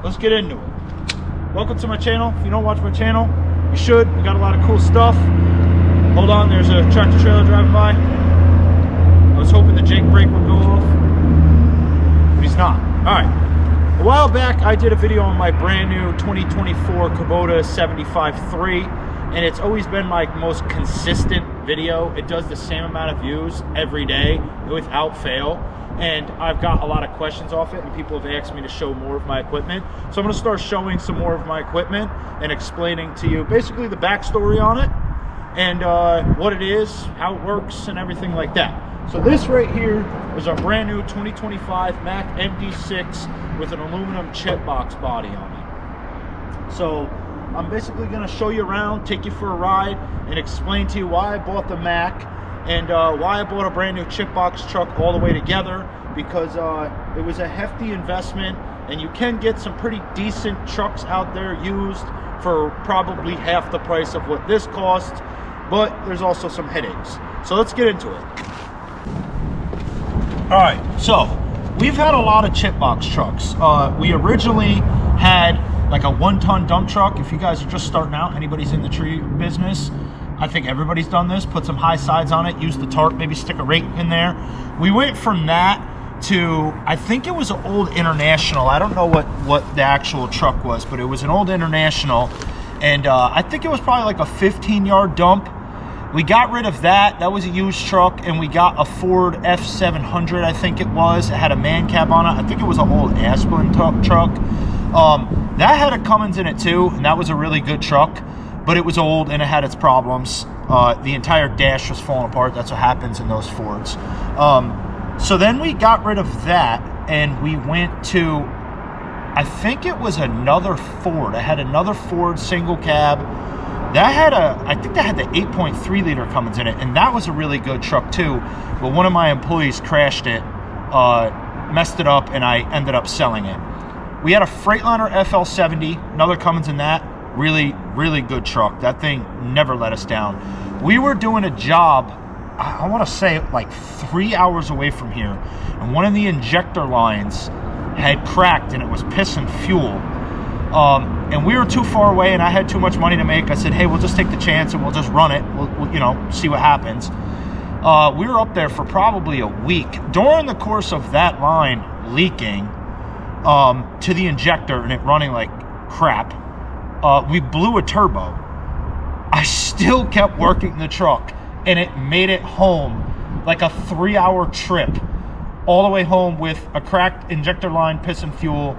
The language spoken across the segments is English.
let's get into it. Welcome to my channel. If you don't watch my channel, you should. We got a lot of cool stuff. Hold on, there's a tractor trailer driving by. I was hoping the Jake brake would go off, but he's not. All right. A while back, I did a video on my brand new 2024 Kubota 75.3, and it's always been my most consistent video. It does the same amount of views every day without fail, and I've got a lot of questions off it, and people have asked me to show more of my equipment. So I'm going to start showing some more of my equipment and explaining to you basically the backstory on it and what it is, how it works, and everything like that. So this right here is our brand new 2025 Mack Md6 with an aluminum chip box body on it. So I'm basically going to show you around, take you for a ride, and explain to you why I bought the Mack and why I bought a brand new chip box truck all the way together, because it was a hefty investment, and you can get some pretty decent trucks out there used for probably half the price of what this costs, but there's also some headaches. So let's get into it. All right, so we've had a lot of chip box trucks. We originally had like a 1-ton dump truck. If you guys are just starting out, anybody's in the tree business, I think everybody's done this. Put some high sides on it, use the tarp, maybe stick a rake in there. We went from that to, I think it was an old International. I don't know what the actual truck was, but it was an old International, and I think it was probably like a 15-yard dump. We got rid of that. That was a used truck, and we got a Ford F700, I think it was. It had a man cab on it. I think it was an old Asplin truck. That had a Cummins in it too, and that was a really good truck, but it was old and it had its problems. The entire dash was falling apart. That's what happens in those Fords. So then we got rid of that, and we went to, I think it was another Ford. I had another Ford single cab. That had I think that had the 8.3 liter Cummins in it, and that was a really good truck too. But one of my employees crashed it, messed it up, and I ended up selling it. We had a Freightliner FL70, another Cummins in that. Really, really good truck. That thing never let us down. We were doing a job, I want to say like 3 hours away from here, and one of the injector lines had cracked, and it was pissing fuel. And we were too far away, and I had too much money to make. I said, hey, we'll just take the chance and we'll just run it. We'll you know, see what happens. We were up there for probably a week. During the course of that line leaking to the injector and it running like crap, we blew a turbo. I still kept working the truck, and it made it home like a 3-hour trip all the way home with a cracked injector line, piston fuel,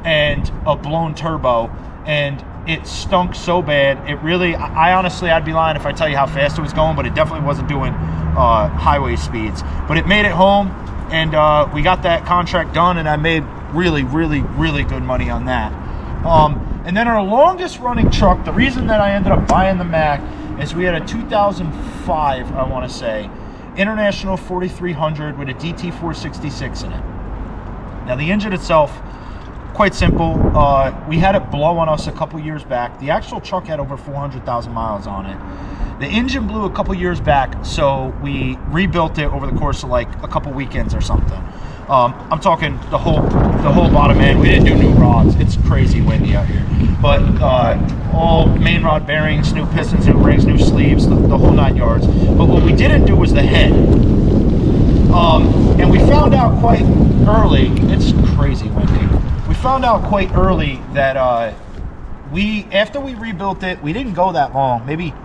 and a blown turbo, and it stunk so bad. It really, I honestly, I'd be lying if I tell you how fast it was going, but it definitely wasn't doing highway speeds. But it made it home, and we got that contract done, and I made really, really, really good money on that. And then our longest running truck, the reason that I ended up buying the Mack is we had a 2005, I want to say, International 4300 with a DT 466 in it. Now the engine itself, quite simple. We had it blow on us a couple years back. The actual truck had over 400,000 miles on it. The engine blew a couple years back, so we rebuilt it over the course of like a couple weekends or something. I'm talking the whole bottom end. We didn't do new rods. It's crazy windy out here. But all main rod bearings, new pistons, new rings, new sleeves, the whole 9 yards. But what we didn't do was the head. And we found out quite early, it's crazy windy. We found out quite early that after we rebuilt it, we didn't go that long, maybe,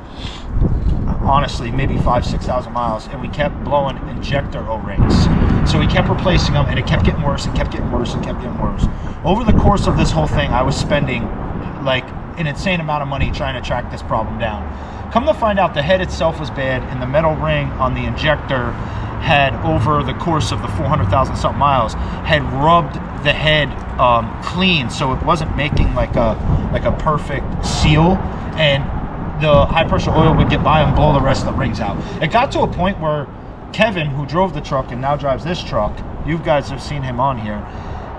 honestly, maybe 5,000-6,000 miles, and we kept blowing injector O-rings. So we kept replacing them, and it kept getting worse and kept getting worse and kept getting worse. Over the course of this whole thing, I was spending like an insane amount of money trying to track this problem down. Come to find out, the head itself was bad, and the metal ring on the injector had, over the course of the 400,000 something miles, had rubbed the head clean, so it wasn't making like a perfect seal, and the high pressure oil would get by and blow the rest of the rings out. It got to a point where Kevin, who drove the truck and now drives this truck, you guys have seen him on here,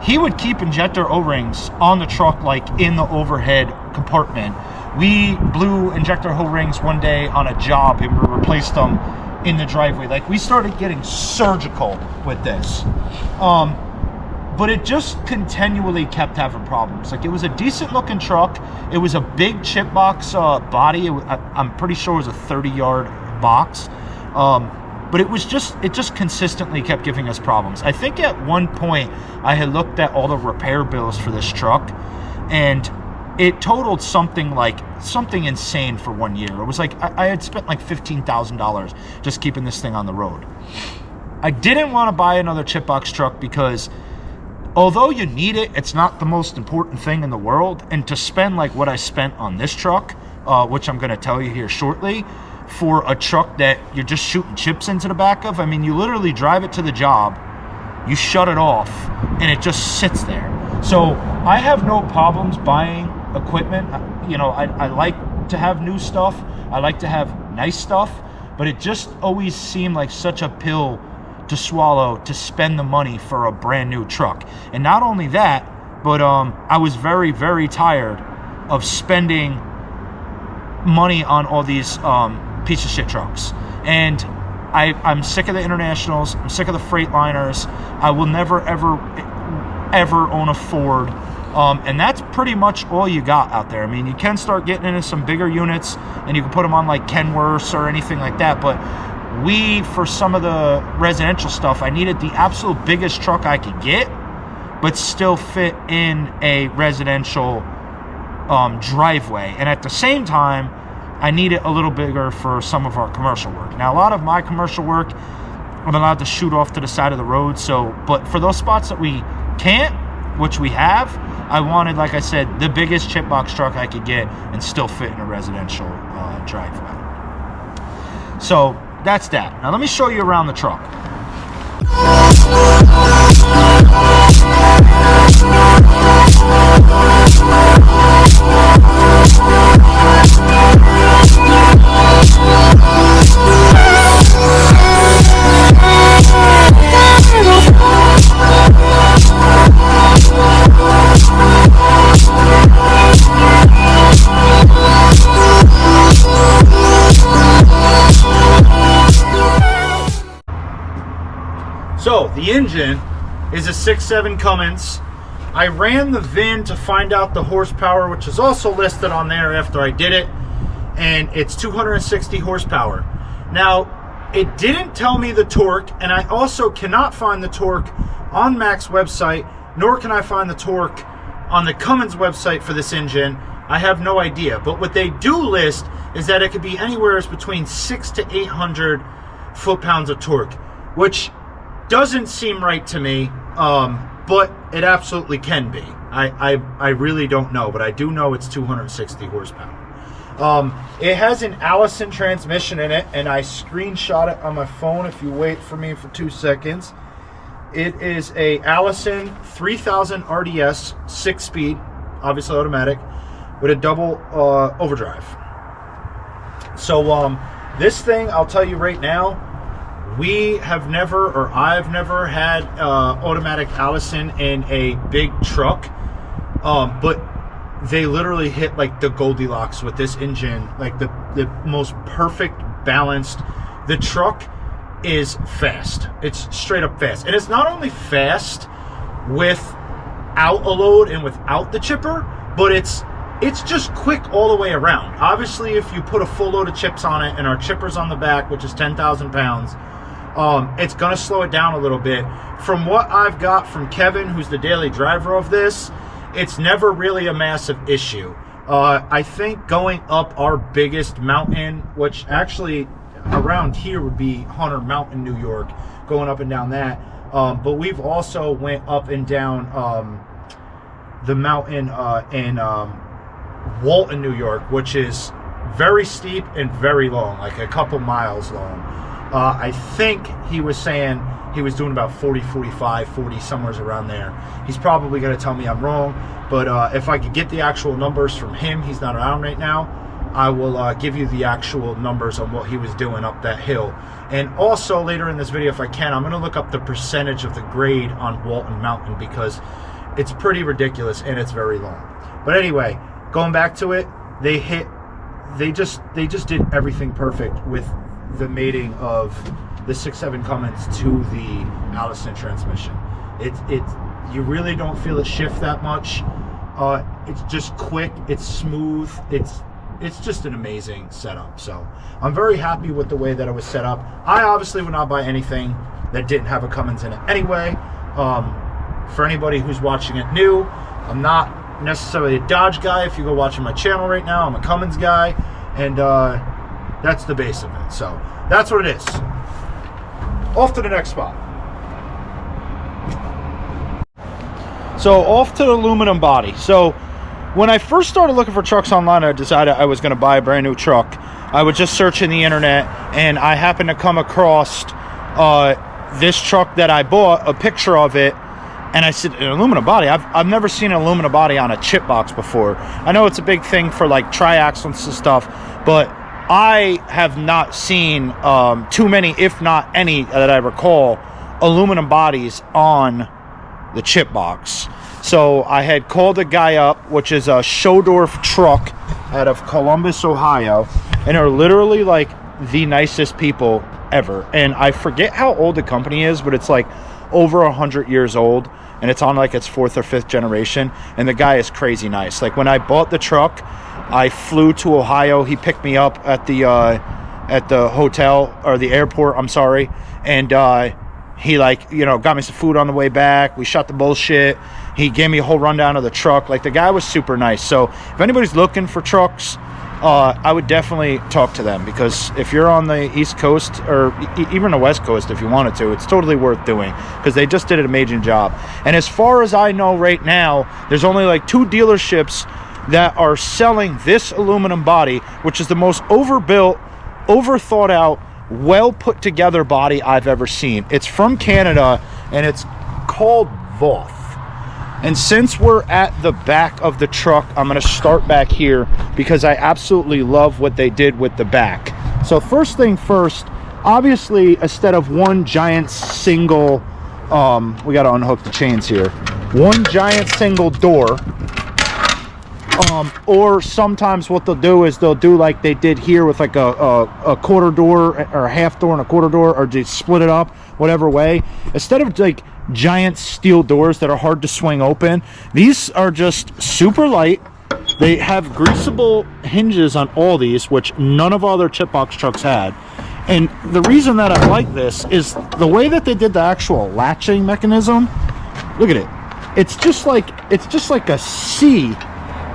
he would keep injector O-rings on the truck, like in the overhead compartment. We blew injector O-rings one day on a job, and we replaced them in the driveway. Like, we started getting surgical with this. but it just continually kept having problems. Like, it was a decent looking truck. It was a big chip box body. I'm pretty sure it was a 30-yard box. But it just consistently kept giving us problems. I think at one point I had looked at all the repair bills for this truck, and it totaled something insane for 1 year. It was like I had spent like $15,000 just keeping this thing on the road. I didn't want to buy another chip box truck because although you need it, it's not the most important thing in the world. And to spend like what I spent on this truck, which I'm going to tell you here shortly, for a truck that you're just shooting chips into the back of, I mean, you literally drive it to the job, you shut it off, and it just sits there. So I have no problems buying equipment. You know, I like to have new stuff. I like to have nice stuff, but it just always seemed like such a pill to swallow to spend the money for a brand new truck. And not only that, but I was very, very tired of spending money on all these piece of shit trucks. And I'm sick of the Internationals. I'm sick of the Freightliners. I will never, ever own a Ford. And that's pretty much all you got out there. I mean, you can start getting into some bigger units, and you can put them on like Kenworths or anything like that, but for some of the residential stuff, I needed the absolute biggest truck I could get, but still fit in a residential driveway. And at the same time, I need it a little bigger for some of our commercial work. Now, a lot of my commercial work, I'm allowed to shoot off to the side of the road. But for those spots that we can't, which we have, I wanted, like I said, the biggest chip box truck I could get and still fit in a residential driveway. So that's that. Now let me show you around the truck. So the engine is a 6.7 Cummins. I ran the VIN to find out the horsepower, which is also listed on there after I did it, and it's 260 horsepower. Now, it didn't tell me the torque, and I also cannot find the torque on Mack's website, nor can I find the torque on the Cummins website for this engine. I have no idea, but what they do list is that it could be anywhere between 600 to 800 foot-pounds of torque, which doesn't seem right to me, but it absolutely can be. I really don't know, but I do know it's 260 horsepower. It has an Allison transmission in it, and I screenshot it on my phone if you wait for me for 2 seconds. It is a Allison 3000 RDS 6-speed, obviously automatic, with a double overdrive. So this thing, I'll tell you right now, I've never had automatic Allison in a big truck, but they literally hit like the Goldilocks with this engine, like the most perfect balanced. The truck is fast. It's straight up fast, and it's not only fast without a load and without the chipper, but it's just quick all the way around. Obviously, if you put a full load of chips on it and our chipper's on the back, which is 10,000 pounds, it's going to slow it down a little bit. From what I've got from Kevin, who's the daily driver of this, it's never really a massive issue. I think going up our biggest mountain, which actually around here would be Hunter Mountain, New York, going up and down that. But we've also went up and down the mountain in Walton, New York, which is very steep and very long, like a couple miles long. I think he was saying he was doing about 40, 45, 40, somewhere around there. He's probably going to tell me I'm wrong, but if I could get the actual numbers from him, he's not around right now, I will give you the actual numbers on what he was doing up that hill. And also later in this video, if I can, I'm going to look up the percentage of the grade on Walton Mountain, because it's pretty ridiculous and it's very long. But anyway, going back to it, they just did everything perfect with the mating of the 6.7 Cummins to the Allison transmission. You really don't feel it shift that much. It's just quick, it's smooth, it's just an amazing setup. So I'm very happy with the way that it was set up. I obviously would not buy anything that didn't have a Cummins in it anyway. For anybody who's watching it new, I'm not necessarily a Dodge guy. If you go watching my channel right now, I'm a Cummins guy, and that's the base of it. So that's what it is. Off to the next spot. So off to the aluminum body. So when I first started looking for trucks online, I decided I was going to buy a brand new truck. I was just searching the internet, and I happened to come across this truck that I bought, a picture of it, and I said, an aluminum body? I've never seen an aluminum body on a chip box before. I know it's a big thing for like triaxles and stuff, but I have not seen too many, if not any, that I recall, aluminum bodies on the chip box. So I had called a guy up, which is a Schodorf truck out of Columbus, Ohio, and they're literally like the nicest people ever. And I forget how old the company is, but it's like over 100 years old, and it's on like its 4th or 5th generation, and the guy is crazy nice. Like when I bought the truck, I flew to Ohio. He picked me up at the hotel, or the airport, I'm sorry, and he, like, you know, got me some food on the way back. We shot the bullshit. He gave me a whole rundown of the truck. Like, the guy was super nice. So if anybody's looking for trucks, I would definitely talk to them, because if you're on the East Coast, or even the West Coast if you wanted to, it's totally worth doing, because they just did an amazing job. And as far as I know right now, there's only like 2 dealerships that are selling this aluminum body, which is the most overbuilt, overthought out, well put together body I've ever seen. It's from Canada, and it's called Voth. And since we're at the back of the truck, I'm going to start back here, because I absolutely love what they did with the back. So first thing first, obviously, instead of one giant single, we got to unhook the chains here, one giant single door, or sometimes what they'll do is they'll do like they did here with like a quarter door, or a half door and a quarter door, or just split it up whatever way. Instead of like giant steel doors that are hard to swing open, these are just super light. They have greasable hinges on all these, which none of other chip box trucks had. And the reason that I like this is the way that they did the actual latching mechanism. Look at it. It's just like a C,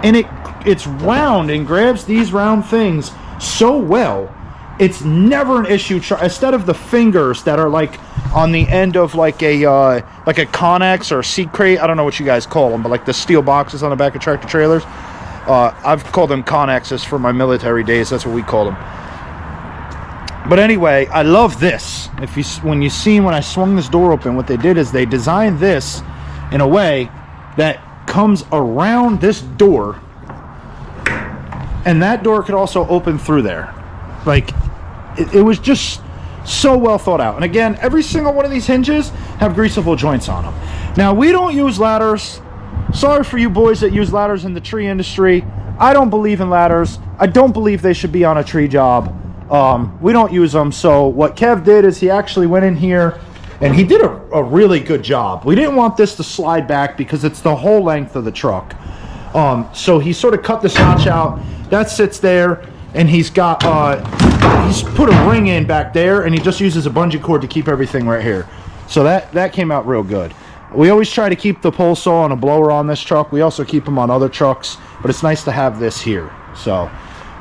and it's round and grabs these round things so well. It's never an issue. Instead of the fingers that are like on the end of like a Connex or a seat crate, I don't know what you guys call them, but like the steel boxes on the back of tractor trailers. I've called them Connexes for my military days. That's what we call them. But anyway, I love this. When I swung this door open, what they did is they designed this in a way that comes around this door, and that door could also open through there. Like, it was just so well thought out. And again, every single one of these hinges have greasable joints on them. Now, we don't use ladders. Sorry for you boys that use ladders in the tree industry. I don't believe in ladders. I don't believe they should be on a tree job. We don't use them. So what Kev did is he actually went in here and he did a really good job. We didn't want this to slide back because it's the whole length of the truck. So he sort of cut this notch out. That sits there, and he's got he's put a ring in back there, and he just uses a bungee cord to keep everything right here. So that came out real good. We always try to keep the pole saw and a blower on this truck. We also keep them on other trucks, but it's nice to have this here. So,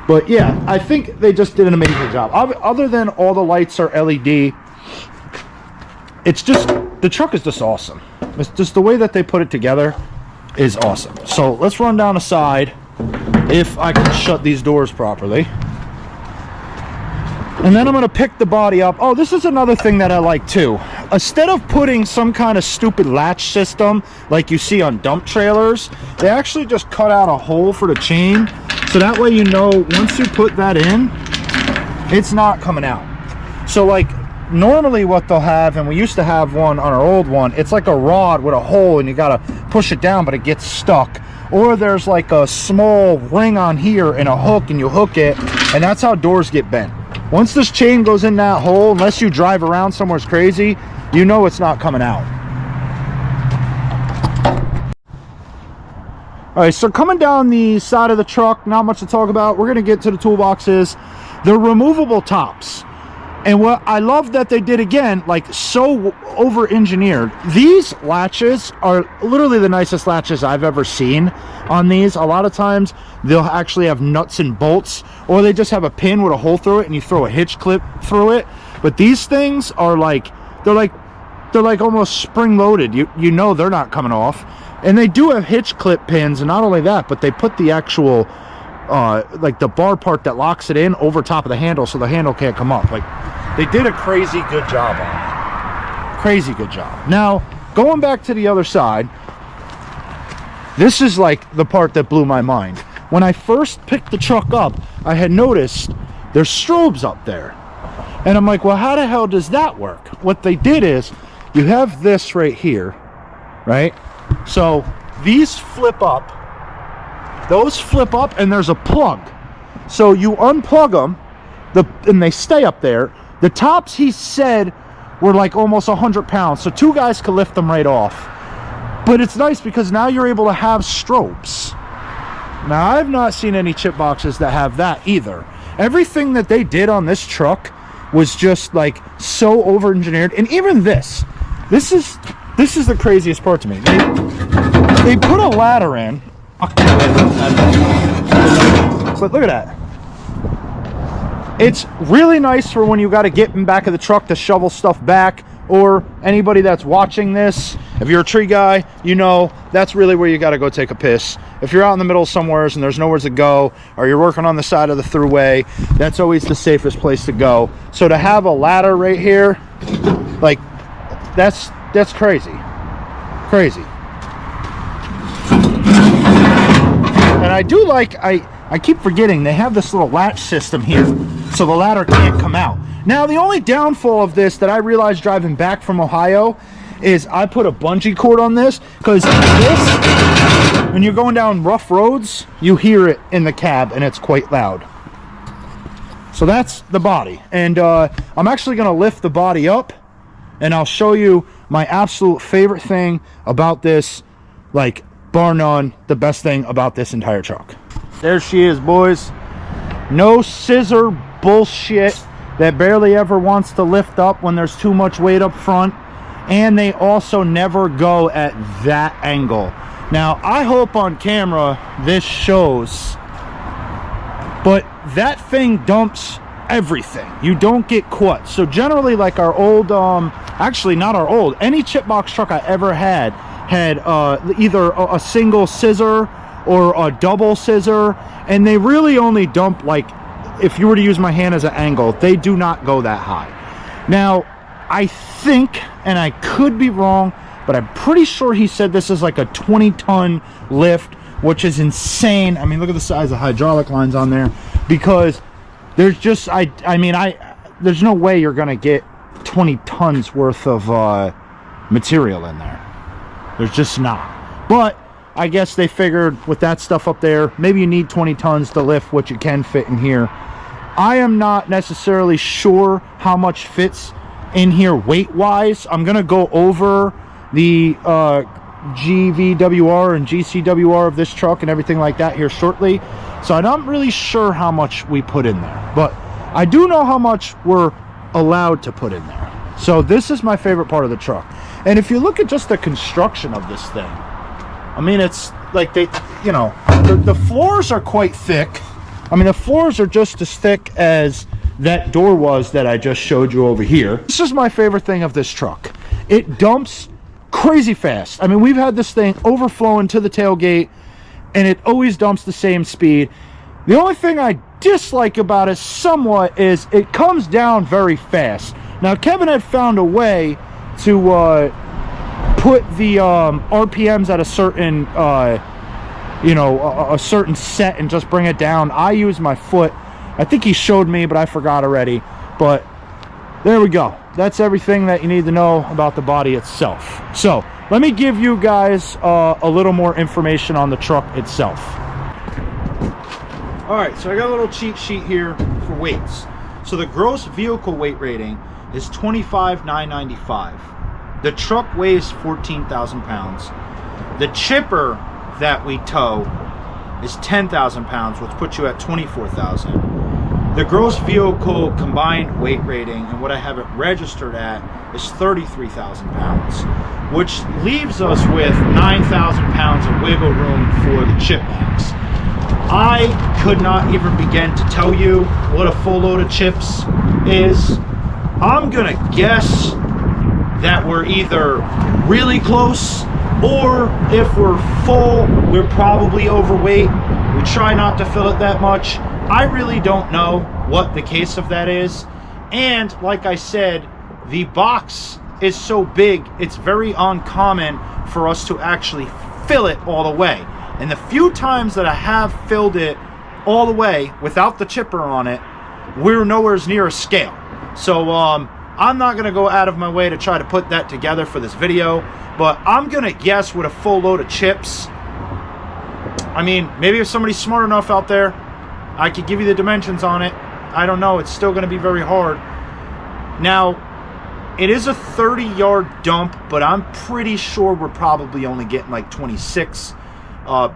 but yeah, I think they just did an amazing job. Other than all the lights are LED, it's just, the truck is just awesome. It's just the way that they put it together is awesome. So let's run down the side, if I can shut these doors properly. And then I'm going to pick the body up. Oh, this is another thing that I like too. Instead of putting some kind of stupid latch system like you see on dump trailers, they actually just cut out a hole for the chain. So that way, you know, once you put that in, it's not coming out. So like normally what they'll have, and we used to have one on our old one, it's like a rod with a hole and you got to push it down, but it gets stuck. Or there's like a small ring on here and a hook, and you hook it, and that's how doors get bent. Once this chain goes in that hole, unless you drive around somewhere crazy, you know it's not coming out. All right, so coming down the side of the truck, not much to talk about. We're gonna get to the toolboxes. They're removable tops. And what I love that they did, again, like so over-engineered. These latches are literally the nicest latches I've ever seen on these. A lot of times they'll actually have nuts and bolts, or they just have a pin with a hole through it and you throw a hitch clip through it. But these things are like, they're like almost spring-loaded. You know they're not coming off. And they do have hitch clip pins, and not only that, but they put the actual like the bar part that locks it in over top of the handle, so the handle can't come up. Like, they did a crazy good job on it. Crazy good job. Now, going back to the other side, this is like the part that blew my mind. When I first picked the truck up, I had noticed there's strobes up there. And I'm like, well, how the hell does that work? What they did is, you have this right here, right? So these flip up, those flip up, and there's a plug. So you unplug them, and they stay up there. The tops, he said, were like almost 100 pounds. So 2 guys could lift them right off. But it's nice because now you're able to have strobes. Now, I've not seen any chip boxes that have that either. Everything that they did on this truck was just like so over-engineered. And even this is the craziest part to me. They put a ladder in. But look at that. It's really nice for when you got to get in back of the truck to shovel stuff back, or anybody that's watching this, if you're a tree guy, you know that's really where you got to go take a piss. If you're out in the middle somewhere and there's nowhere to go, or you're working on the side of the throughway, that's always the safest place to go. So to have a ladder right here, like, that's crazy. Crazy. And I do like, I keep forgetting, they have this little latch system here, so the ladder can't come out. Now, the only downfall of this that I realized driving back from Ohio is I put a bungee cord on this, because this, when you're going down rough roads, you hear it in the cab, and it's quite loud. So that's the body. And I'm actually going to lift the body up, and I'll show you my absolute favorite thing about this, like, bar none, the best thing about this entire truck. There she is, boys. No scissor bullshit that barely ever wants to lift up when there's too much weight up front. And they also never go at that angle. Now, I hope on camera this shows, but that thing dumps everything. You don't get caught. So generally, like our old, actually not our old, any chip box truck I ever had either a single scissor or a double scissor, and they really only dump, like, if you were to use my hand as an angle, they do not go that high. Now, I think, and I could be wrong, but I'm pretty sure he said this is like a 20-ton lift, which is insane. I mean, look at the size of hydraulic lines on there, because there's just, there's no way you're gonna get 20 tons worth of material in there. There's just not. But I guess they figured with that stuff up there, maybe you need 20 tons to lift what you can fit in here. I am not necessarily sure how much fits in here weight-wise. I'm gonna go over the GVWR and GCWR of this truck and everything like that here shortly. So I'm not really sure how much we put in there, but I do know how much we're allowed to put in there. So this is my favorite part of the truck. And if you look at just the construction of this thing, I mean, it's like they, you know, the floors are quite thick. I mean, the floors are just as thick as that door was that I just showed you over here. This is my favorite thing of this truck. It dumps crazy fast. I mean, we've had this thing overflowing to the tailgate, and it always dumps the same speed. The only thing I dislike about it somewhat is it comes down very fast. Now, Kevin had found a way to put the RPMs at a certain, you know, a certain set and just bring it down. I use my foot. I think he showed me, but I forgot already. But there we go. That's everything that you need to know about the body itself. So let me give you guys a little more information on the truck itself. All right, so I got a little cheat sheet here for weights. So the gross vehicle weight rating is 25,995. The truck weighs 14,000 pounds. The chipper that we tow is 10,000 pounds, which puts you at 24,000. The gross vehicle combined weight rating, and what I have it registered at, is 33,000 pounds, which leaves us with 9,000 pounds of wiggle room for the chip box. I could not even begin to tell you what a full load of chips is. I'm gonna guess that we're either really close, or if we're full, we're probably overweight. We try not to fill it that much. I really don't know what the case of that is. And like I said, the box is so big, it's very uncommon for us to actually fill it all the way. And the few times that I have filled it all the way without the chipper on it, we're nowhere near a scale. So I'm not gonna go out of my way to try to put that together for this video, but I'm gonna guess with a full load of chips. I mean, maybe if somebody's smart enough out there, I could give you the dimensions on it. I don't know, it's still gonna be very hard. Now, it is a 30-yard dump, but I'm pretty sure we're probably only getting like 26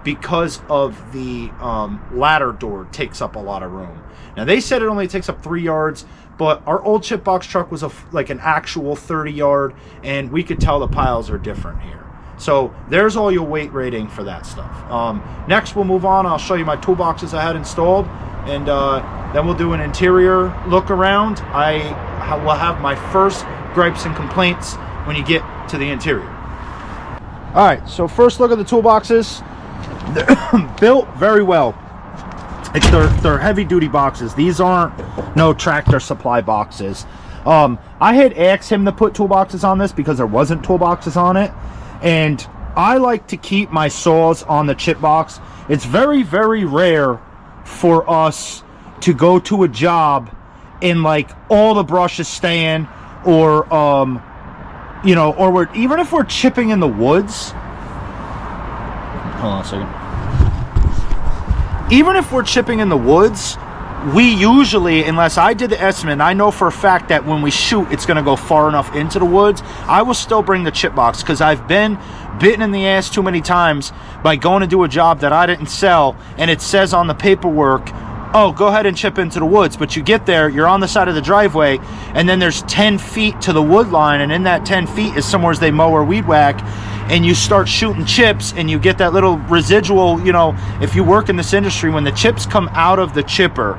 because of the ladder door takes up a lot of room. Now, they said it only takes up 3 yards, but our old chip box truck was like an actual 30-yard, and we could tell the piles are different here. So there's all your weight rating for that stuff. Next, we'll move on. I'll show you my toolboxes I had installed, and then we'll do an interior look around. I will have my first gripes and complaints when you get to the interior. All right, so first look at the toolboxes. They're built very well. They're heavy duty boxes. These aren't no Tractor Supply boxes. I had asked him to put toolboxes on this because there wasn't toolboxes on it, and I like to keep my saws on the chip box. It's very, very rare for us to go to a job and like all the brushes staying, or you know, or even if we're chipping in the woods. Hold on a second. Even if we're chipping in the woods, we usually, unless I did the estimate, I know for a fact that when we shoot, it's going to go far enough into the woods, I will still bring the chip box, because I've been bitten in the ass too many times by going to do a job that I didn't sell, and it says on the paperwork, oh, go ahead and chip into the woods. But you get there, you're on the side of the driveway, and then there's 10 feet to the wood line, and in that 10 feet is somewhere they mow or weed whack, and you start shooting chips, and you get that little residual, you know, if you work in this industry, when the chips come out of the chipper,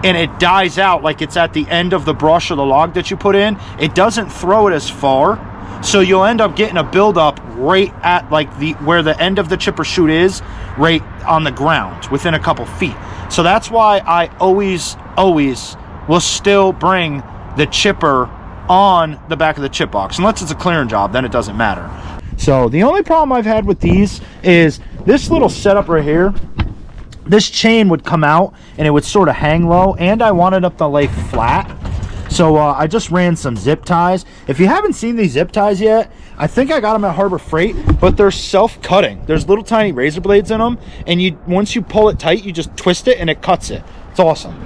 and it dies out like it's at the end of the brush or the log that you put in, it doesn't throw it as far. So you'll end up getting a buildup right at like where the end of the chipper chute is, right on the ground, within a couple feet. So that's why I always will still bring the chipper on the back of the chip box. Unless it's a clearing job, then it doesn't matter. So the only problem I've had with these is this little setup right here. This chain would come out and it would sort of hang low, and I wanted up to lay flat. So I just ran some zip ties. If you haven't seen these zip ties yet, I think I got them at Harbor Freight, but they're self-cutting. There's little tiny razor blades in them, and once you pull it tight, you just twist it and it cuts it. It's awesome.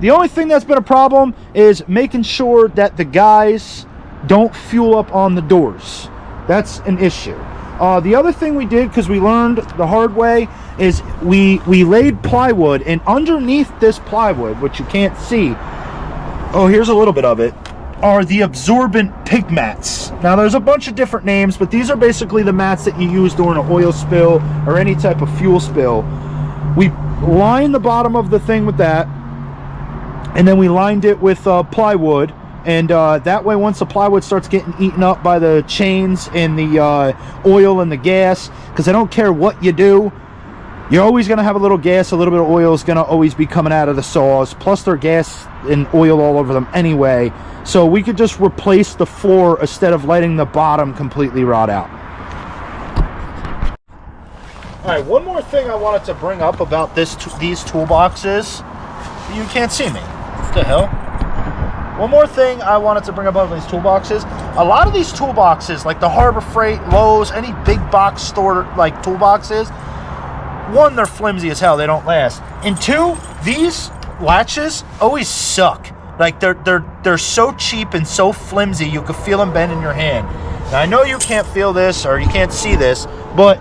The only thing that's been a problem is making sure that the guys don't fuel up on the doors. That's an issue. The other thing we did, because we learned the hard way, is we laid plywood, and underneath this plywood, which you can't see, oh, here's a little bit of it, are the absorbent pig mats. Now, there's a bunch of different names, but these are basically the mats that you use during an oil spill or any type of fuel spill. We lined the bottom of the thing with that, and then we lined it with plywood, and that way, once the plywood starts getting eaten up by the chains and the oil and the gas, because I don't care what you do, you're always going to have a little gas, a little bit of oil is going to always be coming out of the saws, plus there's gas and oil all over them anyway. So we could just replace the floor instead of letting the bottom completely rot out. All right, one more thing I wanted to bring up about these toolboxes. You can't see me. What the hell? One more thing I wanted to bring up about these toolboxes. A lot of these toolboxes, like the Harbor Freight, Lowe's, any big box store like toolboxes, one, they're flimsy as hell, they don't last, and two, these latches always suck. Like they're so cheap and so flimsy, you can feel them bend in your hand. Now, I know you can't feel this or you can't see this, but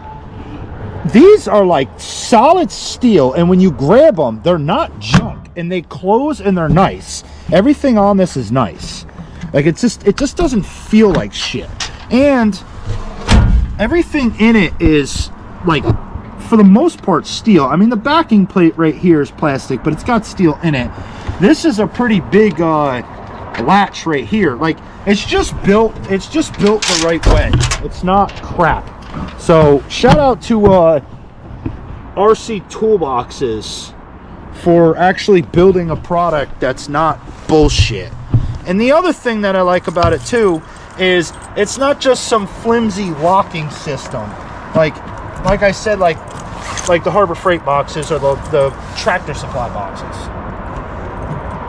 these are like solid steel, and when you grab them, they're not junk, and they close and they're nice. Everything on this is nice. Like it just doesn't feel like shit. And everything in it is like, for the most part, steel. I mean, the backing plate right here is plastic, but it's got steel in it. This is a pretty big latch right here. Like, it's just built the right way. It's not crap. So shout out to RC Toolboxes for actually building a product that's not bullshit. And the other thing that I like about it too is it's not just some flimsy locking system. Like I said, like the Harbor Freight boxes or the Tractor Supply boxes.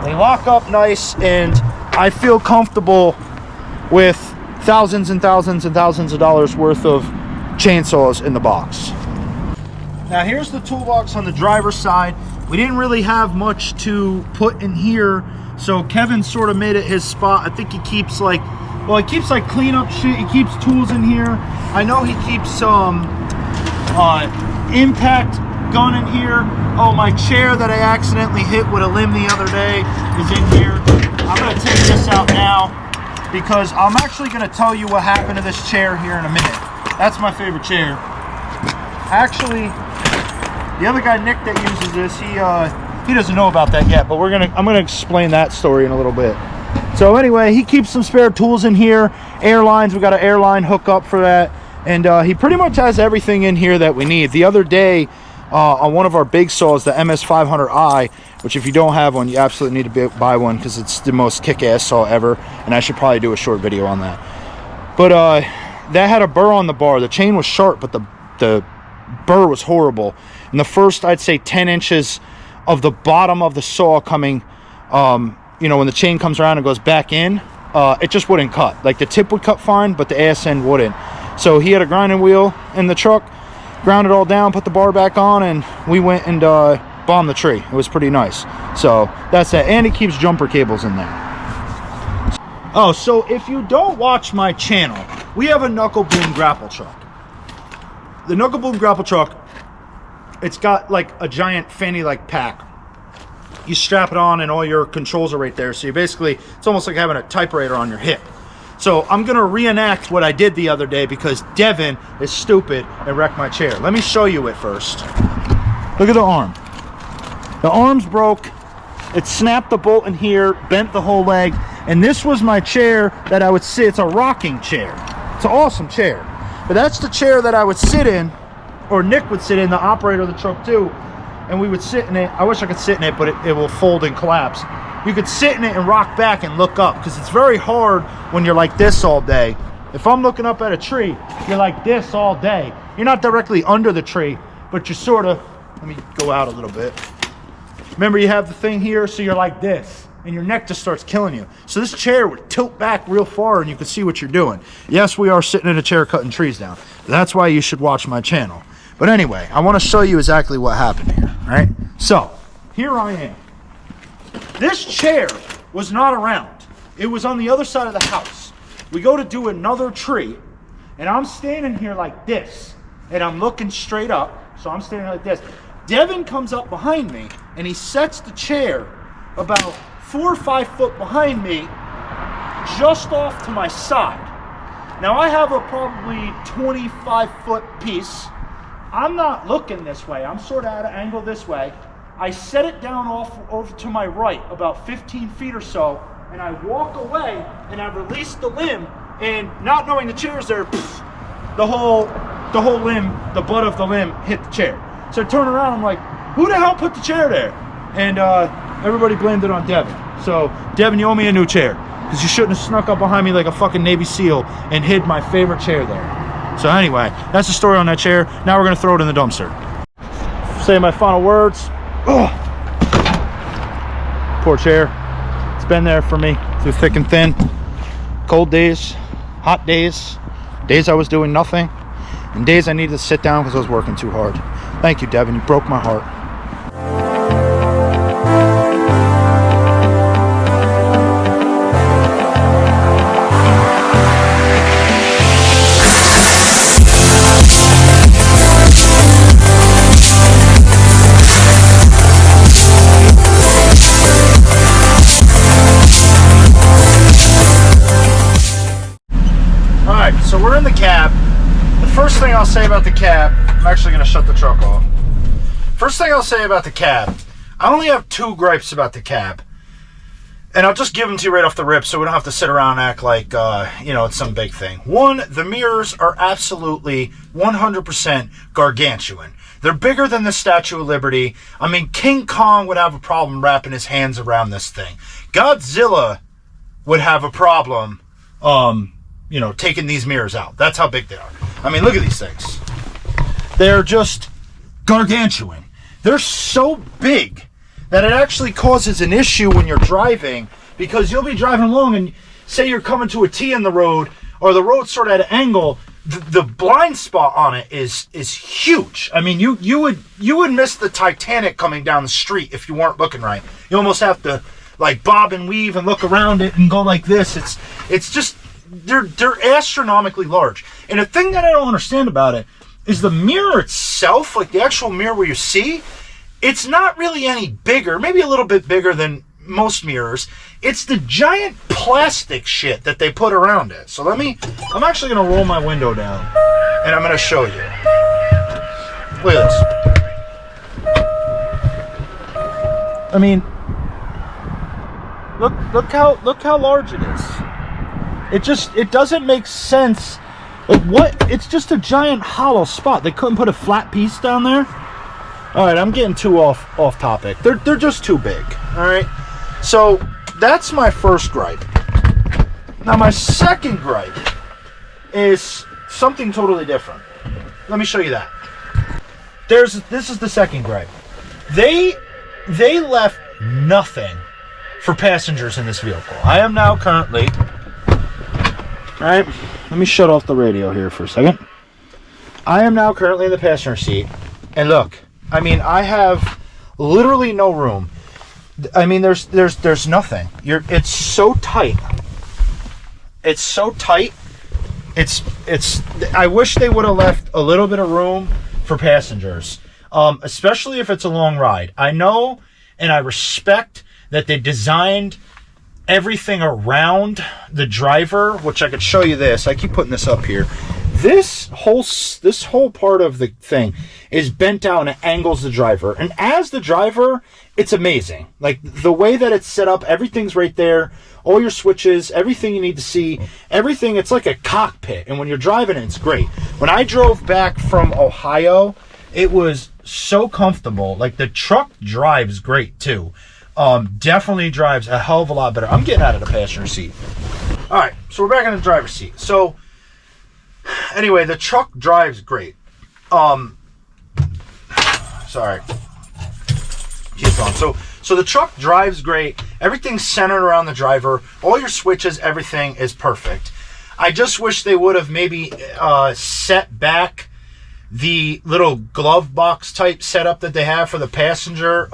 They lock up nice, and I feel comfortable with thousands and thousands and thousands of dollars worth of chainsaws in the box. Now here's the toolbox on the driver's side. We didn't really have much to put in here, so Kevin sort of made it his spot. I think he keeps like, well, he keeps like cleanup shit. He keeps tools in here. I know he keeps impact gun in here. Oh, my chair that I accidentally hit with a limb the other day is in here. I'm gonna take this out now because I'm actually gonna tell you what happened to this chair here in a minute. That's my favorite chair. Actually, the other guy, Nick, that uses this, he doesn't know about that yet, but I'm gonna explain that story in a little bit. So anyway, he keeps some spare tools in here. Airlines, we got an airline hookup for that. And he pretty much has everything in here that we need. The other day, on one of our big saws, the MS500i, which if you don't have one, you absolutely need to buy one because it's the most kick-ass saw ever. And I should probably do a short video on that. But that had a burr on the bar. The chain was sharp, but the burr was horrible. And the first, I'd say, 10 inches of the bottom of the saw coming, you know, when the chain comes around and goes back in, it just wouldn't cut. Like the tip would cut fine, but the ass end wouldn't. So he had a grinding wheel in the truck, ground it all down, put the bar back on, and we went and bombed the tree. It was pretty nice. So that's that. And he keeps jumper cables in there. Oh, so if you don't watch my channel, we have a knuckle boom grapple truck. The knuckle boom grapple truck, it's got like a giant fanny-like pack. You strap it on and all your controls are right there. So you basically, it's almost like having a typewriter on your hip. So I'm gonna reenact what I did the other day because Devin is stupid and wrecked my chair. Let me show you it first. Look at the arm. The arm's broke. It snapped the bolt in here, bent the whole leg, and this was my chair that I would sit. It's a rocking chair. It's an awesome chair. But that's the chair that I would sit in, or Nick would sit in, the operator of the truck too, and we would sit in it. I wish I could sit in it, but it will fold and collapse. You could sit in it and rock back and look up because it's very hard when you're like this all day. If I'm looking up at a tree, you're like this all day. You're not directly under the tree, but you're sort of, let me go out a little bit. Remember, you have the thing here, so you're like this, and your neck just starts killing you. So this chair would tilt back real far, and you can see what you're doing. Yes, we are sitting in a chair cutting trees down. That's why you should watch my channel. But anyway, I want to show you exactly what happened here, right? So, here I am. This chair was not around. It was on the other side of the house. We go to do another tree, and I'm standing here like this, and I'm looking straight up, so I'm standing like this. Devin comes up behind me, and he sets the chair about 4 or 5 foot behind me, just off to my side. Now I have a probably 25-foot piece. I'm not looking this way. I'm sort of at an angle this way. I set it down off over to my right, about 15 feet or so, and I walk away, and I release the limb, and not knowing the chair's there, the whole limb, the butt of the limb hit the chair. So I turn around, I'm like, who the hell put the chair there? And everybody blamed it on Devin. So, Devin, you owe me a new chair, because you shouldn't have snuck up behind me like a fucking Navy SEAL and hid my favorite chair there. So anyway, that's the story on that chair. Now we're gonna throw it in the dumpster. Say my final words. Ugh. Poor chair. It's been there for me through thick and thin. Cold days, hot days, days I was doing nothing, and days I needed to sit down because I was working too hard. Thank you, Devin. You broke my heart. say about the cab, I'm actually going to shut the truck off. First thing I'll say about the cab, I only have 2 gripes about the cab. And I'll just give them to you right off the rip so we don't have to sit around and act like, you know, it's some big thing. One, the mirrors are absolutely 100% gargantuan. They're bigger than the Statue of Liberty. I mean, King Kong would have a problem wrapping his hands around this thing. Godzilla would have a problem, you know, taking these mirrors out. That's how big they are. I mean, look at these things. They're just gargantuan. They're so big that it actually causes an issue when you're driving, because you'll be driving along and say you're coming to a T in the road, or the road's sort of at an angle, the blind spot on it is huge. I mean, you would miss the Titanic coming down the street if you weren't looking right. You almost have to like bob and weave and look around it and go like this. It's just they're astronomically large. And the thing that I don't understand about it is the mirror itself, like the actual mirror where you see, it's not really any bigger, maybe a little bit bigger than most mirrors. It's the giant plastic shit that they put around it. So I'm actually going to roll my window down and I'm going to show you. Look at this. I mean, look how large it is. It doesn't make sense. Like what? It's just a giant hollow spot. They couldn't put a flat piece down there. All right, I'm getting too off topic. They're just too big. All right, so that's my first gripe. Now my second gripe is something totally different. Let me show you that. This is the second gripe. They left nothing for passengers in this vehicle. I am now currently. All right, let me shut off the radio here for a second. I am now currently in the passenger seat, and look. I mean, I have literally no room. I mean, there's nothing. It's so tight. It's so tight. It's. I wish they would have left a little bit of room for passengers, especially if it's a long ride. I know and I respect that they designed everything around the driver, which I could show you this. I keep putting this up here. This whole part of the thing is bent out and it angles the driver. And as the driver, it's amazing. Like the way that it's set up, everything's right there. All your switches, everything you need to see, everything. It's like a cockpit. And when you're driving it, it's great. When I drove back from Ohio, it was so comfortable. Like the truck drives great too. Definitely drives a hell of a lot better. I'm getting out of the passenger seat. All right, so we're back in the driver's seat. So anyway, the truck drives great. Sorry. Keep going. So the truck drives great. Everything's centered around the driver. All your switches, everything is perfect. I just wish they would have maybe set back the little glove box type setup that they have for the passenger.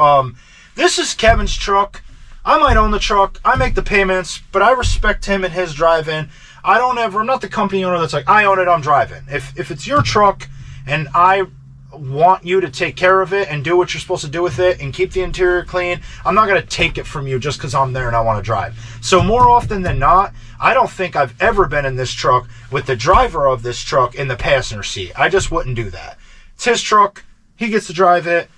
This is Kevin's truck. I might own the truck. I make the payments, but I respect him and his driving. I'm not the company owner that's like, I own it, I'm driving. If it's your truck and I want you to take care of it and do what you're supposed to do with it and keep the interior clean, I'm not going to take it from you just because I'm there and I want to drive. So more often than not, I don't think I've ever been in this truck with the driver of this truck in the passenger seat. I just wouldn't do that. It's his truck. He gets to drive it.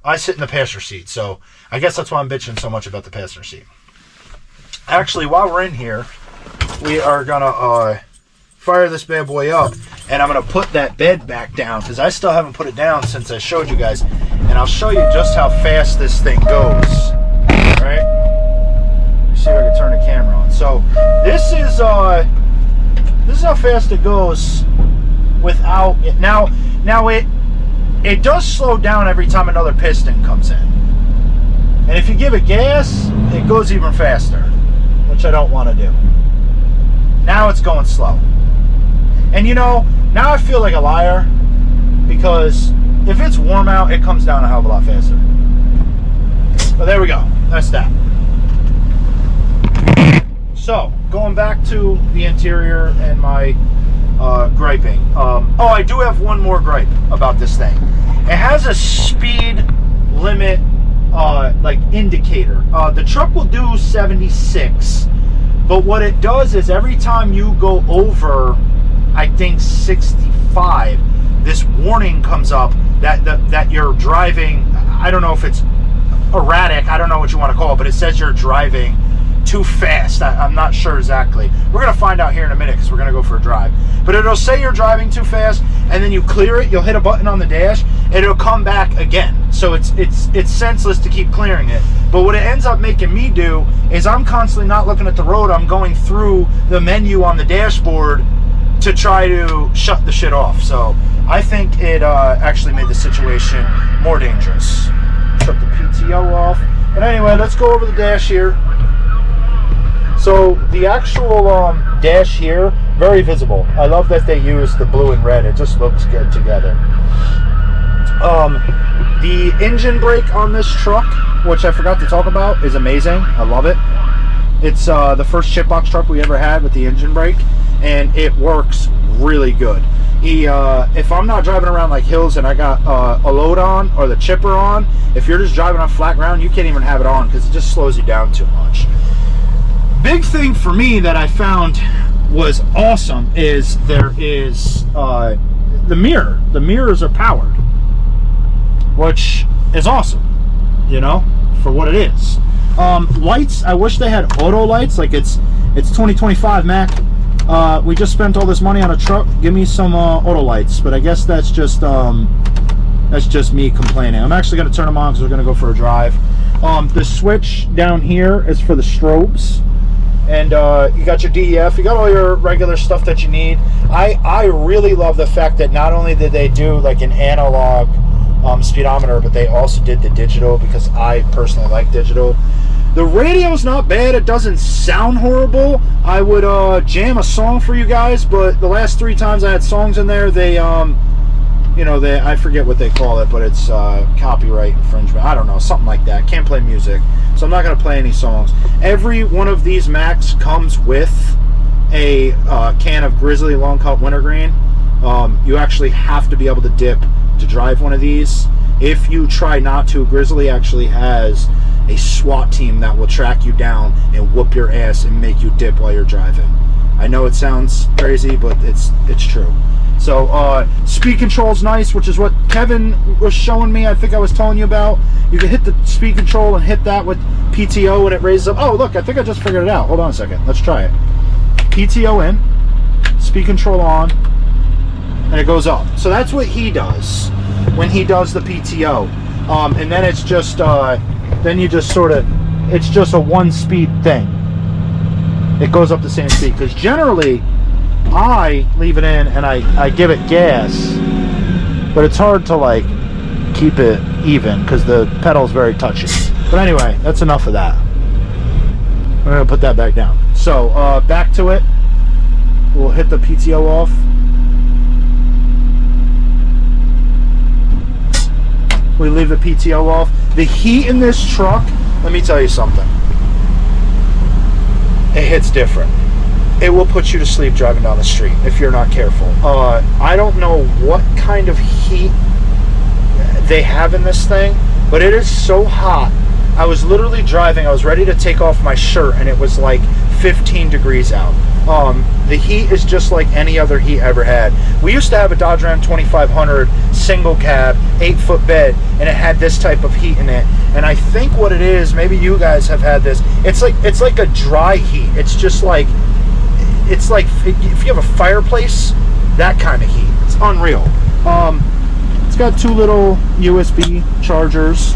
I sit in the passenger seat. So I guess that's why I'm bitching so much about the passenger seat. Actually, while we're in here, we are going to fire this bad boy up, and I'm going to put that bed back down because I still haven't put it down since I showed you guys, and I'll show you just how fast this thing goes. All right? Let me see if I can turn the camera on. So this is how fast it goes without it. Now it does slow down every time another piston comes in, and if you give it gas, it goes even faster, which I don't want to do. Now it's going slow. And you know, now I feel like a liar because if it's warm out, it comes down a hell of a lot faster. But there we go. That's that. So, going back to the interior and my griping. I do have one more gripe about this thing. It has a speed limit like indicator. The truck will do 76. But what it does is every time you go over, I think 65 5, this warning comes up that you're driving. I don't know if it's erratic. I don't know what you want to call it, but it says you're driving too fast. I'm not sure exactly. We're going to find out here in a minute because we're going to go for a drive. But it'll say you're driving too fast, and then you clear it. You'll hit a button on the dash, and it'll come back again. So it's senseless to keep clearing it. But what it ends up making me do is I'm constantly not looking at the road. I'm going through the menu on the dashboard to try to shut the shit off. So I think it actually made the situation more dangerous. Shut the PTO off. But anyway, let's go over the dash here. So the actual dash here, very visible. I love that they use the blue and red. It just looks good together. The engine brake on this truck, which I forgot to talk about, is amazing. I love it. It's the first chip box truck we ever had with the engine brake, and it works really good. If I'm not driving around like hills and I got a load on or the chipper on, if you're just driving on flat ground, you can't even have it on because it just slows you down too much. Big thing for me that I found was awesome is there is the mirror. The mirrors are powered, which is awesome, you know, for what it is. Lights, I wish they had auto lights. Like it's 2025, Mac. We just spent all this money on a truck. Give me some auto lights. But I guess that's just me complaining. I'm actually going to turn them on because we're going to go for a drive. The switch down here is for the strobes. And you got your DEF, you got all your regular stuff that you need. I really love the fact that not only did they do like an analog speedometer, but they also did the digital, because I personally like digital. The radio's not bad. It doesn't sound horrible. I would jam a song for you guys, but the last 3 times I had songs in there, they you know, I forget what they call it, but it's copyright infringement. I don't know, something like that. Can't play music, so I'm not going to play any songs. Every one of these Macks comes with a can of Grizzly Long Cut Wintergreen. You actually have to be able to dip to drive one of these. If you try not to, Grizzly actually has a SWAT team that will track you down and whoop your ass and make you dip while you're driving. I know it sounds crazy, but it's true. So speed control's nice, which is what Kevin was showing me. I think I was telling you about. You can hit the speed control and hit that with PTO and it raises up. Oh, look, I think I just figured it out. Hold on a second. Let's try it. PTO in, speed control on, and it goes up. So that's what he does when he does the PTO. And then it's just, then you just sort of, it's just a 1-speed thing. It goes up the same speed. Because generally, I leave it in and I give it gas, but it's hard to like keep it even because the pedal's very touchy. But anyway, that's enough of that. We're gonna put that back down. So back to it. We'll hit the PTO off. We leave the PTO off. The heat in this truck, let me tell you something. It hits different. It will put you to sleep driving down the street if you're not careful. I don't know what kind of heat they have in this thing, but it is so hot. I was literally driving, I was ready to take off my shirt, and it was like 15 degrees out. The heat is just like any other heat I ever had. We used to have a Dodge Ram 2500 single cab, 8-foot bed, and it had this type of heat in it. And I think what it is, maybe you guys have had this, it's like a dry heat. It's just like, it's like if you have a fireplace, that kind of heat. It's unreal. It's got 2 little USB chargers.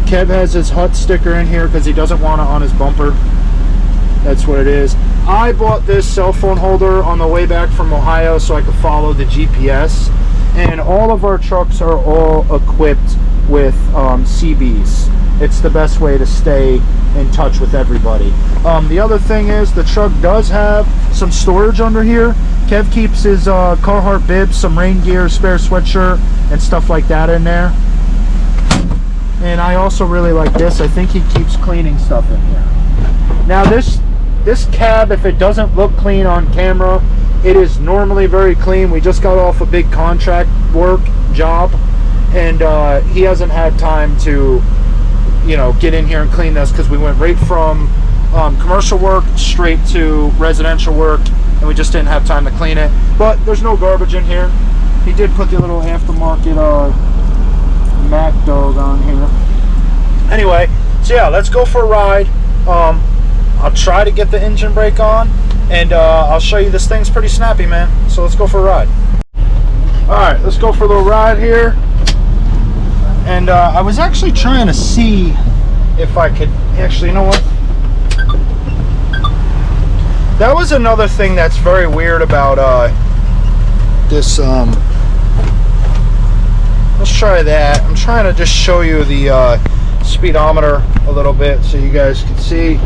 Kev has his Hut sticker in here because he doesn't want it on his bumper. That's what it is. I bought this cell phone holder on the way back from Ohio so I could follow the GPS. And all of our trucks are all equipped with CBs. It's the best way to stay in touch with everybody. The other thing is the truck does have some storage under here. Kev keeps his Carhartt bibs, some rain gear, spare sweatshirt, and stuff like that in there. And I also really like this. I think he keeps cleaning stuff in here. Now this cab, if it doesn't look clean on camera, it is normally very clean. We just got off a big contract work job, and he hasn't had time to, you know, get in here and clean this because we went right from commercial work straight to residential work, and we just didn't have time to clean it. But there's no garbage in here. He did put the little aftermarket Mack dog on here. Anyway, so yeah, let's go for a ride. I'll try to get the engine brake on, and I'll show you this thing's pretty snappy, man. So let's go for a ride. Alright, let's go for a little ride here. And I was actually trying to see if I could actually, you know what? That was another thing that's very weird about this. Let's try that. I'm trying to just show you the speedometer a little bit so you guys can see.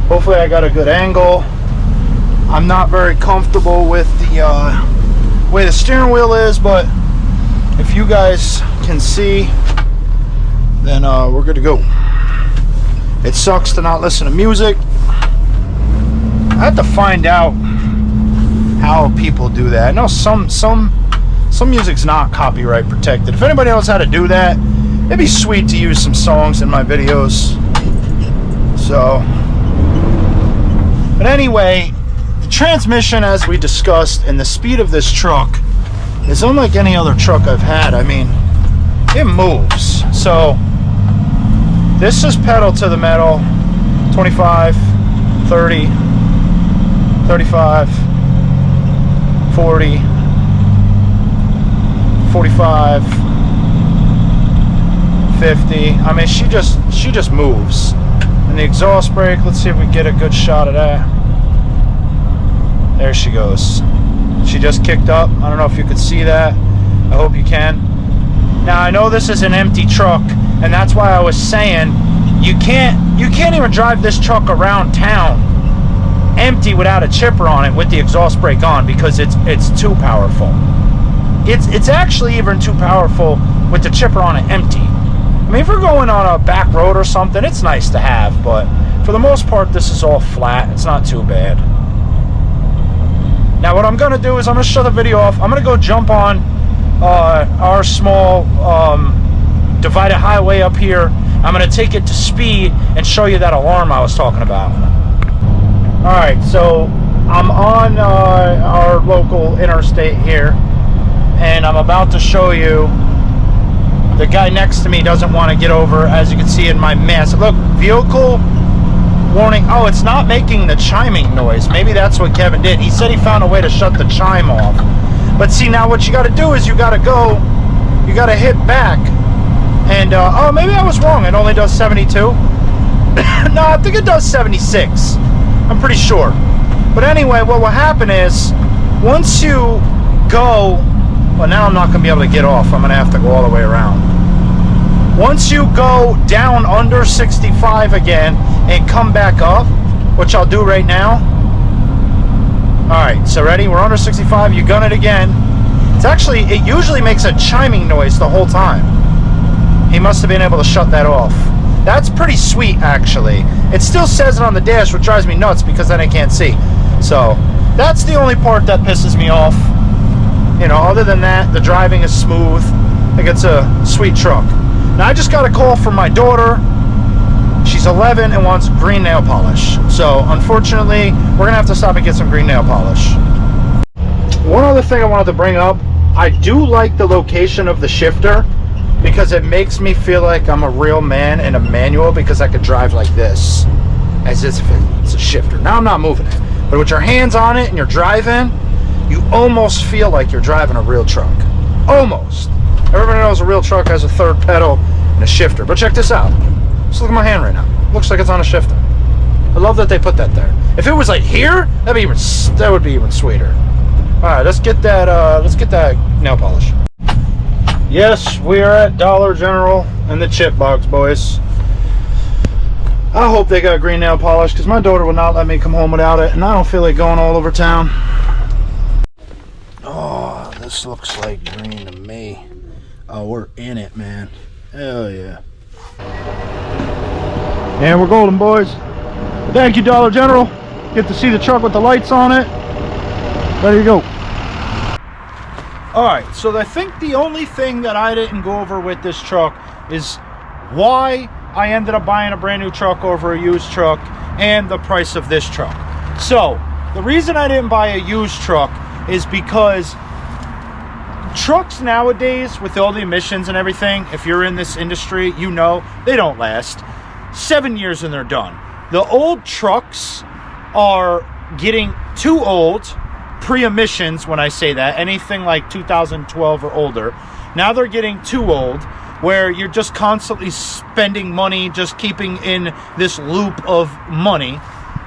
Hopefully I got a good angle. I'm not very comfortable with the way the steering wheel is, but if you guys can see, then we're good to go. It sucks to not listen to music. I have to find out how people do that. I know some music's not copyright protected. If anybody knows how to do that, it'd be sweet to use some songs in my videos. So, but anyway, the transmission, as we discussed, and the speed of this truck is unlike any other truck I've had. I mean, it moves. So this is pedal to the metal, 25, 30, 35, 40, 45, 50. I mean, she just moves. And the exhaust brake, let's see if we can get a good shot of that. There she goes. She just kicked up. I don't know if you could see that. I hope you can. Now, I know this is an empty truck, and that's why I was saying you can't even drive this truck around town empty without a chipper on it with the exhaust brake on, because it's too powerful. It's actually even too powerful with the chipper on it empty. I mean, if we're going on a back road or something, it's nice to have, but for the most part, this is all flat. It's not too bad. Now, what I'm going to do is I'm going to shut the video off. I'm going to go jump on our small divided highway up here. I'm going to take it to speed and show you that alarm I was talking about. Alright, so I'm on our local interstate here, and I'm about to show you. The guy next to me doesn't want to get over, as you can see in my mess. Look, vehicle warning. Oh, it's not making the chiming noise. Maybe that's what Kevin did. He said he found a way to shut the chime off. But see, now what you got to do is you got to hit back. And, oh, maybe I was wrong. It only does 72. No, I think it does 76. I'm pretty sure. But anyway, what will happen is, once you go, well, now I'm not going to be able to get off. I'm going to have to go all the way around. Once you go down under 65 again and come back up, which I'll do right now. Alright, so ready? We're under 65. You gun it again. It usually makes a chiming noise the whole time. He must have been able to shut that off. That's pretty sweet, actually. It still says it on the dash, which drives me nuts because then I can't see. So, that's the only part that pisses me off. You know, other than that, the driving is smooth. I think it's a sweet truck. Now, I just got a call from my daughter. She's 11 and wants green nail polish. So, unfortunately, we're going to have to stop and get some green nail polish. One other thing I wanted to bring up. I do like the location of the shifter, because it makes me feel like I'm a real man in a manual, because I could drive like this, as if it's a shifter. Now I'm not moving it, but with your hands on it and you're driving, you almost feel like you're driving a real truck. Almost. Everybody knows a real truck has a third pedal and a shifter. But check this out. Just look at my hand right now. Looks like it's on a shifter. I love that they put that there. If it was like here, that would be even sweeter. All right, let's get that nail polish. Yes, we are at Dollar General and the chip box, boys. I hope they got green nail polish, because my daughter would not let me come home without it, and I don't feel like going all over town. Oh, this looks like green to me. Oh, we're in it, man. Hell yeah. And we're golden, boys. Thank you, Dollar General. Get to see the truck with the lights on it. There you go. Alright, so I think the only thing that I didn't go over with this truck is why I ended up buying a brand new truck over a used truck, and the price of this truck. So the reason I didn't buy a used truck is because trucks nowadays, with all the emissions and everything, if you're in this industry, you know, they don't last 7 years and they're done. The old trucks are getting too old, pre-emissions when I say that, anything like 2012 or older. Now they're getting too old, where you're just constantly spending money, just keeping in this loop of money.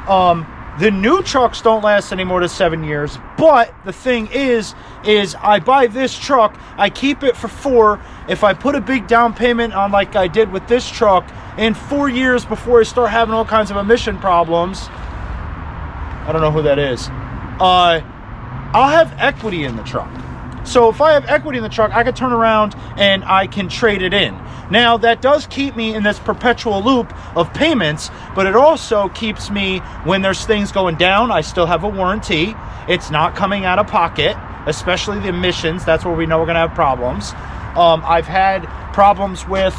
The new trucks don't last any more than 7 years, but the thing is I buy this truck, I keep it for 4. If I put a big down payment on like I did with this truck, in 4 years before I start having all kinds of emission problems, I don't know who that is, I'll have equity in the truck. So if I have equity in the truck, I can turn around and I can trade it in. Now, that does keep me in this perpetual loop of payments, but it also keeps me, when there's things going down, I still have a warranty. It's not coming out of pocket, especially the emissions. That's where we know we're going to have problems. I've had problems with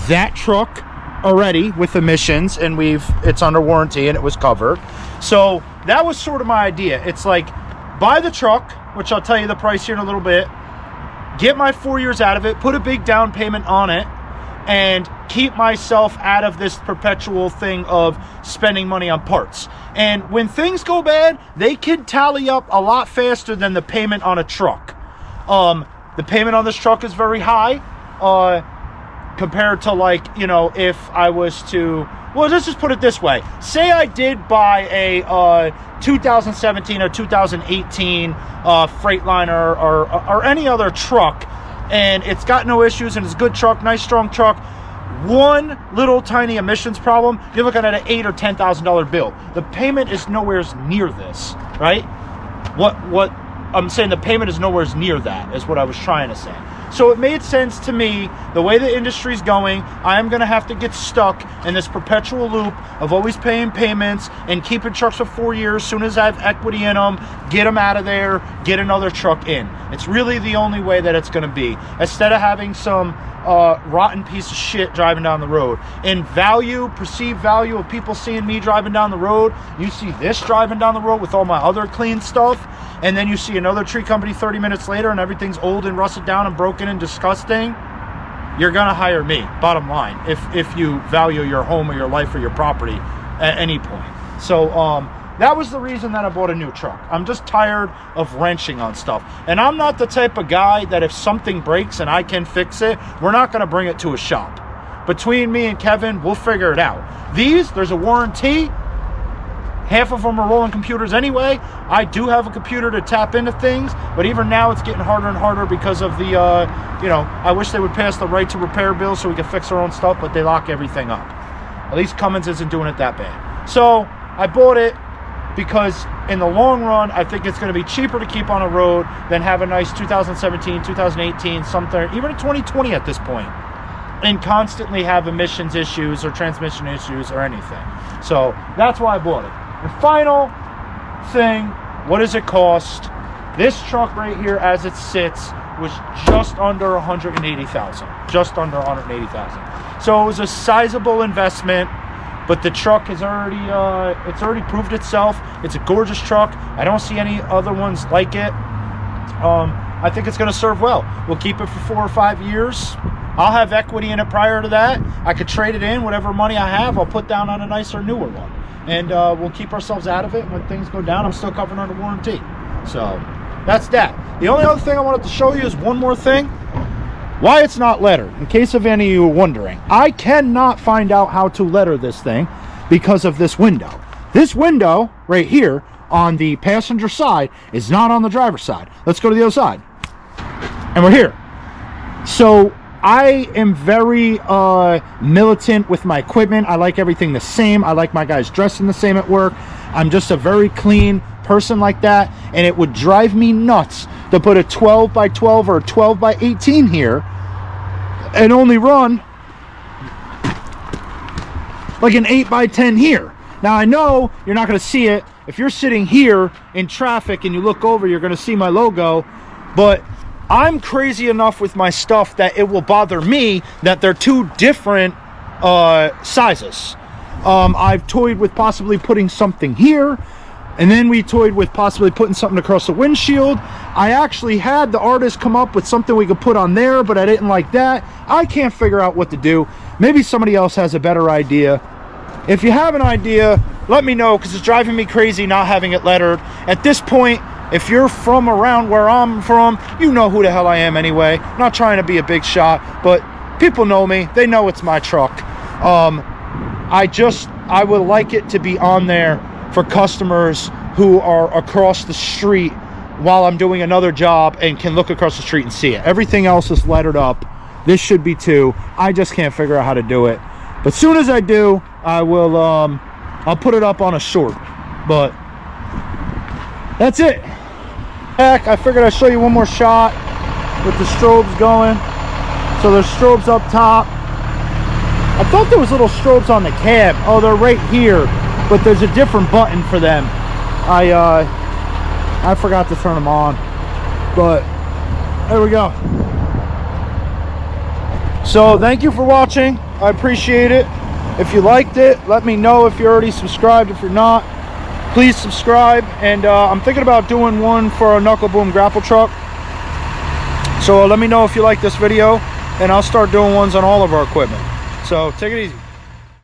that truck already with emissions, and it's under warranty and it was covered. So that was sort of my idea. It's like, buy the truck, which I'll tell you the price here in a little bit, get my 4 years out of it, put a big down payment on it, and keep myself out of this perpetual thing of spending money on parts. And when things go bad, they can tally up a lot faster than the payment on a truck. The payment on this truck is very high compared to, like, you know, if I was to, well, let's just put it this way. Say I did buy a 2017 or 2018 Freightliner or any other truck, and it's got no issues and it's a good truck, nice strong truck. One little tiny emissions problem, you're looking at an $8,000 or $10,000 bill. The payment is nowhere near this, right? What I'm saying, the payment is nowhere near that, is what I was trying to say. So it made sense to me, the way the industry's going, I am going to have to get stuck in this perpetual loop of always paying payments and keeping trucks for 4 years. As soon as I have equity in them, get them out of there, get another truck in. It's really the only way that it's going to be. Instead of having some rotten piece of shit driving down the road. In value, perceived value of people seeing me driving down the road, you see this driving down the road with all my other clean stuff, and then you see another tree company 30 minutes later and everything's old and rusted down and broken and disgusting, you're gonna hire me, bottom line, if you value your home or your life or your property at any point. So that was the reason that I bought a new truck. I'm just tired of wrenching on stuff. And I'm not the type of guy that if something breaks and I can fix it, we're not gonna bring it to a shop. Between me and Kevin, we'll figure it out. There's a warranty. Half of them are rolling computers anyway. I do have a computer to tap into things, but even now it's getting harder and harder because of the, I wish they would pass the right to repair bill so we could fix our own stuff, but they lock everything up. At least Cummins isn't doing it that bad. So I bought it because in the long run, I think it's going to be cheaper to keep on a road than have a nice 2017, 2018, something, even a 2020 at this point, and constantly have emissions issues or transmission issues or anything. So that's why I bought it. The final thing, what does it cost? This truck right here, as it sits, was just under $180,000. Just under $180,000. So it was a sizable investment. But the truck has it's already proved itself. It's a gorgeous truck. I don't see any other ones like it. I think it's going to serve well. We'll keep it for 4 or 5 years. I'll have equity in it prior to that. I could trade it in. Whatever money I have, I'll put down on a nicer, newer one. And we'll keep ourselves out of it. When things go down, I'm still covered under warranty. So that's that. The only other thing I wanted to show you is one more thing. Why it's not lettered, in case of any of you wondering. I cannot find out how to letter this thing because of this window. This window right here on the passenger side is not on the driver's side. Let's go to the other side. And we're here. So I am very militant with my equipment. I like everything the same. I like my guys dressing the same at work. I'm just a very clean person like that, and it would drive me nuts to put a 12 by 12 or a 12 by 18 here and only run like an 8 by 10 here. Now I know you're not going to see it. If you're sitting here in traffic and you look over, you're going to see my logo, but I'm crazy enough with my stuff that it will bother me that they're two different sizes. I've toyed with possibly putting something here, and then we toyed with possibly putting something across the windshield. I actually had the artist come up with something we could put on there, but I didn't like that. I can't figure out what to do. Maybe somebody else has a better idea. If you have an idea, let me know, because it's driving me crazy not having it lettered. At this point, if you're from around where I'm from, you know who the hell I am anyway. I'm not trying to be a big shot, but people know me. They know it's my truck. I would like it to be on there for customers who are across the street while I'm doing another job and can look across the street and see it. Everything else is lettered up. This should be too. I just can't figure out how to do it. But as soon as I do, I will I'll put it up on a short. But that's it. Heck, I figured I'd show you one more shot with the strobes going. So there's strobes up top. I thought there was little strobes on the cab. Oh, they're right here, but there's a different button for them. I forgot to turn them on, but there we go. So thank you for watching. I appreciate it. If you liked it, let me know. If you're already subscribed. If you're not, please subscribe. And I'm thinking about doing one for a knuckle boom grapple truck. So let me know if you like this video, and I'll start doing ones on all of our equipment. So take it easy.